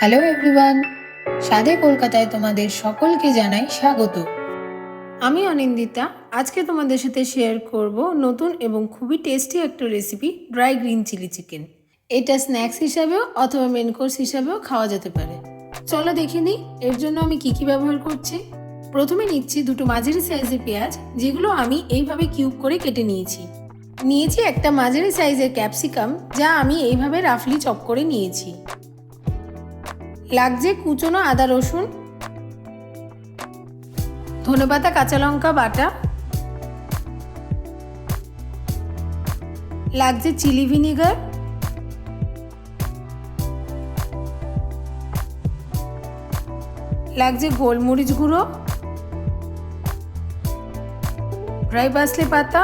Hello everyone, স্বাদে কলকাতায় তোমাদের সকলকে জানাই স্বাগত। আমি অনিন্দিতা। আজকে তোমাদের সাথে শেয়ার করব নতুন এবং খুবই টেস্টি একটা recipe, dry green chilli chicken. এটা স্ন্যাক্স হিসাবেও অথবা মেন কোর্স হিসাবেও খাওয়া যেতে পারে। চলো দেখে নিই এর জন্য আমি কি কি ব্যবহার করছি। প্রথমে নিচ্ছি দুটো মাঝারি সাইজের পেঁয়াজ, যেগুলো আমি এইভাবে কিউব করে কেটে নিয়েছি। নিয়েছি একটা মাঝারি সাইজের ক্যাপসিকাম, যা আমি এইভাবে রাফলি চপ করে নিয়েছি। লাগছে কুচনো আদা রসুন, ধনেপাতা কাঁচা লঙ্কা বাটা, লাগছে চিলি ভিনেগার, লাগছে গোলমরিচ গুঁড়ো, ড্রাই পার্সলে পাতা,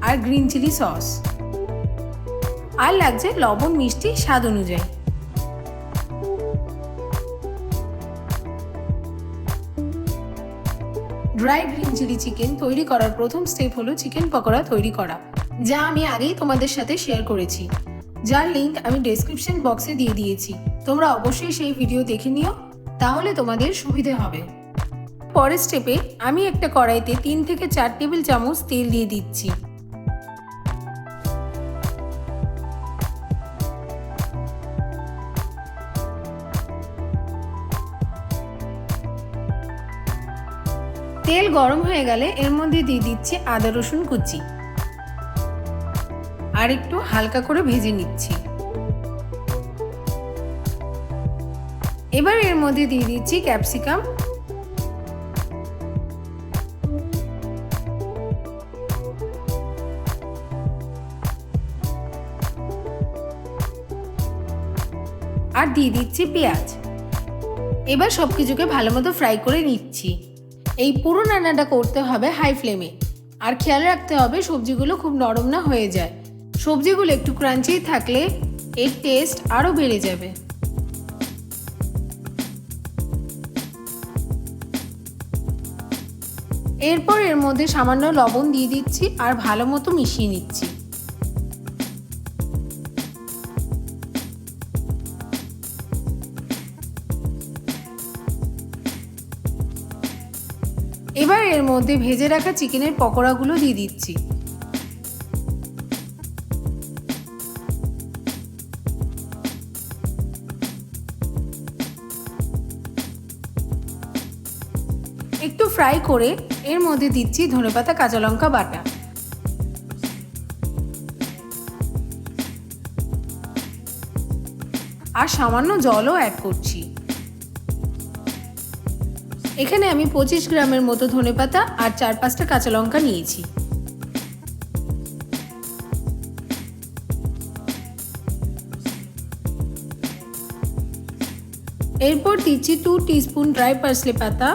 আর গ্রিন চিলি সস, আর লাগছে লবণ মিষ্টি স্বাদ অনুযায়ী। ড্রাই গ্রিন চিলি চিকেন তৈরি করার প্রথম স্টেপ হলো চিকেন পকোড়া তৈরি করা, যা আমি আগেই তোমাদের সাথে শেয়ার করেছি, যার লিঙ্ক আমি ডেসক্রিপশন বক্সে দিয়ে দিয়েছি। তোমরা অবশ্যই সেই ভিডিও দেখে নিও, তাহলে তোমাদের সুবিধে হবে। পরের স্টেপে আমি একটা কড়াইতে 3 থেকে 4 টেবিল চামচ তেল দিয়ে দিচ্ছি। তেল গরম হয়ে গেলে এর মধ্যে দিয়ে দিচ্ছি আদা রসুন কুচি, আর একটু হালকা করে ভেজে নিচ্ছি। এবার এর মধ্যে দিয়ে দিচ্ছি ক্যাপসিকাম, আর দিয়ে দিচ্ছি পেঁয়াজ। এবার সবকিছুকে ভালো মতো ফ্রাই করে নিচ্ছি। এই পুরো রান্নাটা করতে হবে হাই ফ্লেমে, আর খেয়াল রাখতে হবে সবজিগুলো খুব নরম না হয়ে যায়। সবজিগুলো একটু ক্রাঞ্চি থাকলে এর টেস্ট আরও বেড়ে যাবে। এরপর এর মধ্যে সামান্য লবণ দিয়ে দিচ্ছি আর ভালো মতো মিশিয়ে নিচ্ছি। এবার এর মধ্যে ভেজে রাখা চিকেনের পকোড়াগুলো দিয়ে দিচ্ছি। একটু ফ্রাই করে এর মধ্যে দিচ্ছি ধনেপাতা কাঁচা লঙ্কা বাটা, আর সামান্য জলও অ্যাড করছি। এখানে আমি 25 গ্রামের মতো ধনেপাতা আর 4-5টা কাঁচা লঙ্কা নিয়েছি। এরপর দিচ্ছি 2 টিস্পুন ড্রাই পার্সলে পাতা,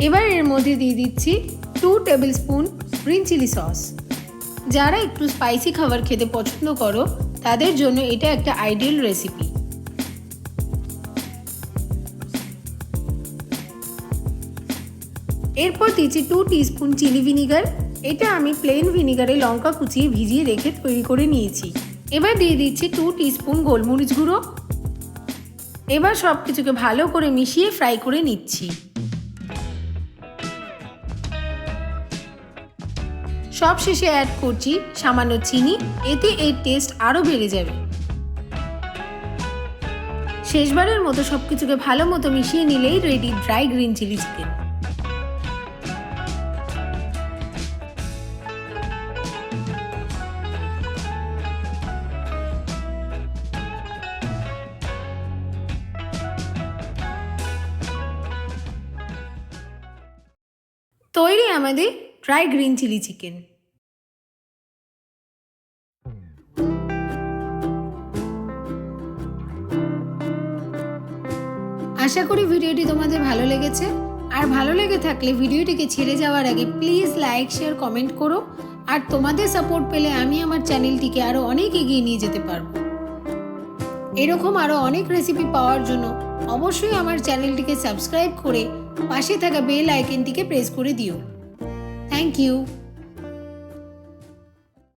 এবার এর মধ্যে দিয়ে দিচ্ছি 2 tablespoon green chilli sauce. যারা একটু স্পাইসি খাবার খেতে পছন্দ করো তাদের জন্য এটা একটা আইডিয়াল রেসিপি। এরপর দিচ্ছি 2 টিস্পুন চিলি ভিনিগার। এটা আমি প্লেন ভিনিগারে লঙ্কা কুচিয়ে ভিজিয়ে রেখে তৈরি করে নিয়েছি। এবার দিয়ে দিচ্ছি 2 টিস্পুন গোলমরিচ গুঁড়ো। এবার সব কিছুকে ভালো করে মিশিয়ে ফ্রাই করে নিচ্ছি। সব শেষে অ্যাড করছি সামান্য চিনি, এতে এর টেস্ট আরও বেড়ে যাবে। শেষবারের মতো সবকিছুকে ভালো মতো মিশিয়ে নিলেই ready dry green chilli chicken. তৈরি আমাদের ড্রাই গ্রিন চিলি চিকেন। আশা করি ভিডিওটি তোমাদের ভালো লেগেছে, আর ভালো লেগে থাকলে ভিডিওটিকে ছেড়ে যাওয়ার আগে প্লিজ লাইক শেয়ার কমেন্ট করো। আর তোমাদের সাপোর্ট পেলে আমি আমার চ্যানেলটিকে আরও অনেক এগিয়ে নিয়ে যেতে পারবো। এরকম আরও অনেক রেসিপি পাওয়ার জন্য অবশ্যই আমার চ্যানেলটিকে সাবস্ক্রাইব করে পাশে থাকা বেল আইকনটিকে প্রেস করে দিও। Thank you.